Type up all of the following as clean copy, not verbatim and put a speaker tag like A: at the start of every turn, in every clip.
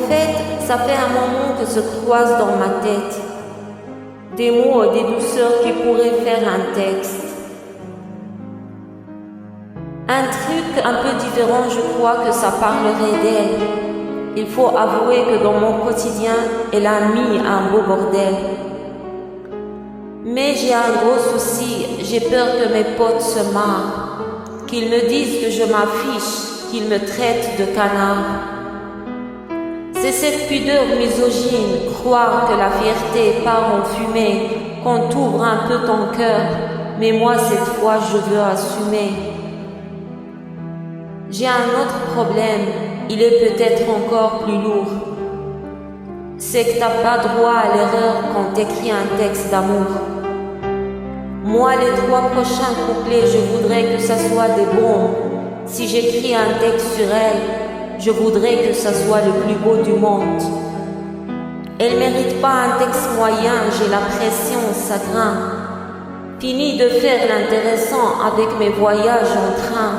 A: fait, ça fait un moment que se croisent dans ma tête des mots et des douceurs qui pourraient faire un texte. Un truc un peu différent, je crois que ça parlerait d'elle. Il faut avouer que dans mon quotidien, elle a mis un beau bordel. Mais j'ai un gros souci, j'ai peur que mes potes se marrent, qu'ils me disent que je m'affiche, qu'ils me traitent de canard. C'est cette pudeur misogyne, croire que la fierté part en fumée, qu'on t'ouvre un peu ton cœur, mais moi cette fois je veux assumer. J'ai un autre problème, il est peut-être encore plus lourd. C'est que t'as pas droit à l'erreur quand t'écris un texte d'amour. Moi les 3 prochains couplets, je voudrais que ça soit des bombes. Si j'écris un texte sur elle, je voudrais que ça soit le plus beau du monde. Elle mérite pas un texte moyen, j'ai la pression, ça grince. Fini de faire l'intéressant avec mes voyages en train.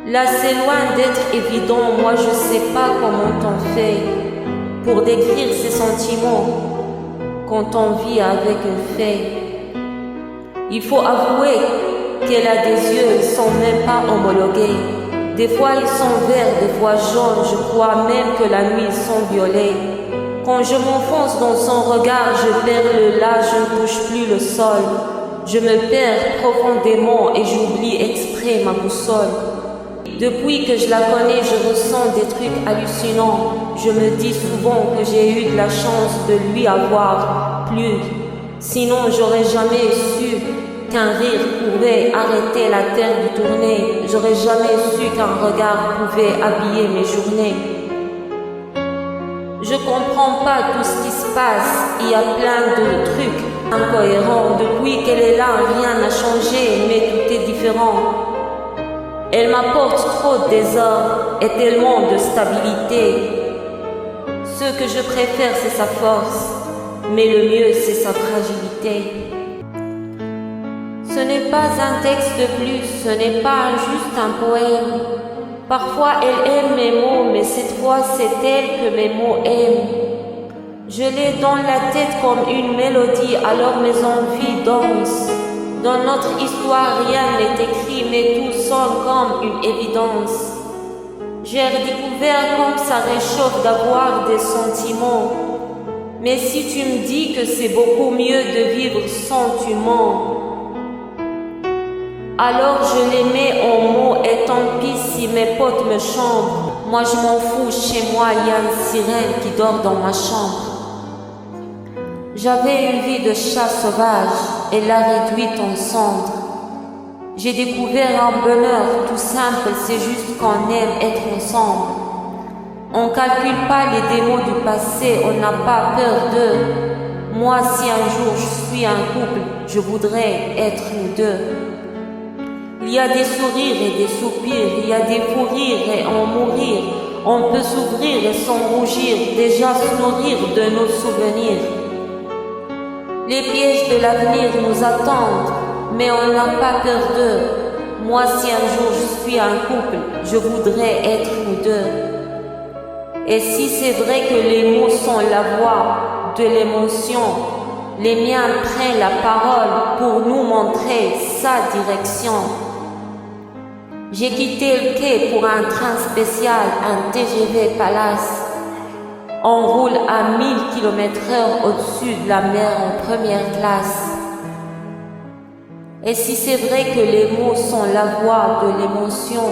A: Là c'est loin d'être évident, moi je sais pas comment t'en fais pour décrire ces sentiments quand on vit avec un fait. Il faut avouer qu'elle a des yeux, ils sont même pas homologués. Des fois ils sont verts, des fois jaunes, je crois même que la nuit ils sont violets. Quand je m'enfonce dans son regard, je perds le là, je ne touche plus le sol. Je me perds profondément et j'oublie exprès ma boussole. Depuis que je la connais, je ressens des trucs hallucinants. Je me dis souvent que j'ai eu de la chance de lui avoir plu. Sinon j'aurais jamais su qu'un rire pouvait arrêter la terre de tourner. J'aurais jamais su qu'un regard pouvait habiller mes journées. Je comprends pas tout ce qui se passe, il y a plein de trucs incohérents. Depuis qu'elle est là, rien n'a changé, mais tout est différent. Elle m'apporte trop de désordre et tellement de stabilité. Ce que je préfère, c'est sa force, mais le mieux, c'est sa fragilité. Ce n'est pas un texte de plus, ce n'est pas juste un poème. Parfois elle aime mes mots, mais cette fois c'est elle que mes mots aiment. Je l'ai dans la tête comme une mélodie, alors mes envies dansent. Dans notre histoire rien n'est écrit, mais tout sonne comme une évidence. J'ai redécouvert comme ça réchauffe d'avoir des sentiments. Mais si tu me dis que c'est beaucoup mieux de vivre sans tu mens, alors je les mets en mots et tant pis si mes potes me chambrent. Moi je m'en fous, chez moi il y a une sirène qui dort dans ma chambre. J'avais une vie de chat sauvage et l'a réduite en cendres. J'ai découvert un bonheur tout simple, c'est juste qu'on aime être ensemble. On calcule pas les démons du passé, on n'a pas peur d'eux. Moi si un jour je suis un couple, je voudrais être nous deux. Il y a des sourires et des soupirs, il y a des fous rires et en mourir. On peut s'ouvrir et sans rougir, déjà se nourrir de nos souvenirs. Les pièges de l'avenir nous attendent, mais on n'a pas peur d'eux. Moi si un jour je suis un couple, je voudrais être nous deux. Et si c'est vrai que les mots sont la voix de l'émotion, les miens prennent la parole pour nous montrer sa direction. J'ai quitté le quai pour un train spécial, un TGV Palace. On roule à 1000 km/h au-dessus de la mer en première classe. Et si c'est vrai que les mots sont la voix de l'émotion,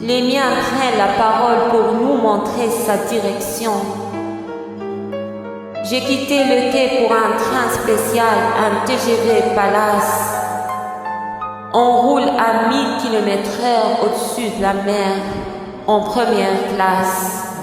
A: les miens prennent la parole pour nous montrer sa direction. J'ai quitté le quai pour un train spécial, un TGV Palace. On roule à 1000 km/h au-dessus de la mer, en première classe.